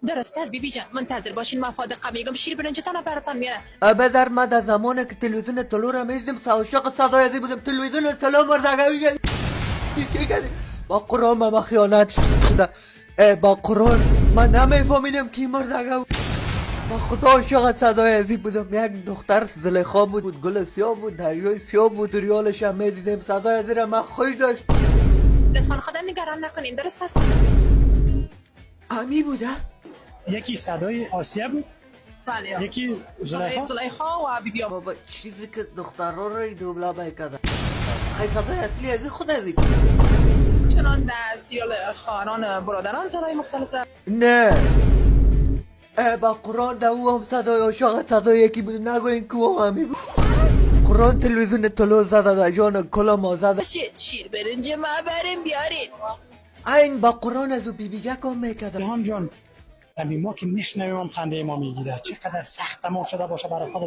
درست است بیبی جان، منتظر باشین. مفادقه میگم شیر برنجتان براتان میاره. ابدر ما در زمانی که تلویزیون طلو را میزدیم عاشق صدای ازی بودم. تلویزیون طلو مردگوی با قرآن ما خیانت شده. با قرآن من نمیفهمیدم کی مردگو. با خدا عاشق صدای ازی بودم. یک دختر زلیخا بود، گل سیاه بود، دریای سیاه بود، ریالش هم میدیدم. صدای ازی را من خوش داشت. لطفا خدا نگران نکنین. درست است. امی بوده؟ یکی صدای آسیه بود، بله. یکی زلیخا. زلیخا و بیبی. بابا چیزی که دخترها را دوبله میکرده. خیلی صدای اصلی ازی خود ازی چنان در سیال خواهران برادران صدای مختلف را. نه با قرآن در او هم صدای عاشق صدای یکی بود. نگوین که او همی بود. قرآن تلویزیون طلو زده در جان کلا ما زده. شیر برنج ما بریم بیارین. این با قرآن از او بیبیگه کام میکرده. جهان جان، ما که میشنویم خنده ما میگیره. چقدر سخت تمام شده باشه برای خودت.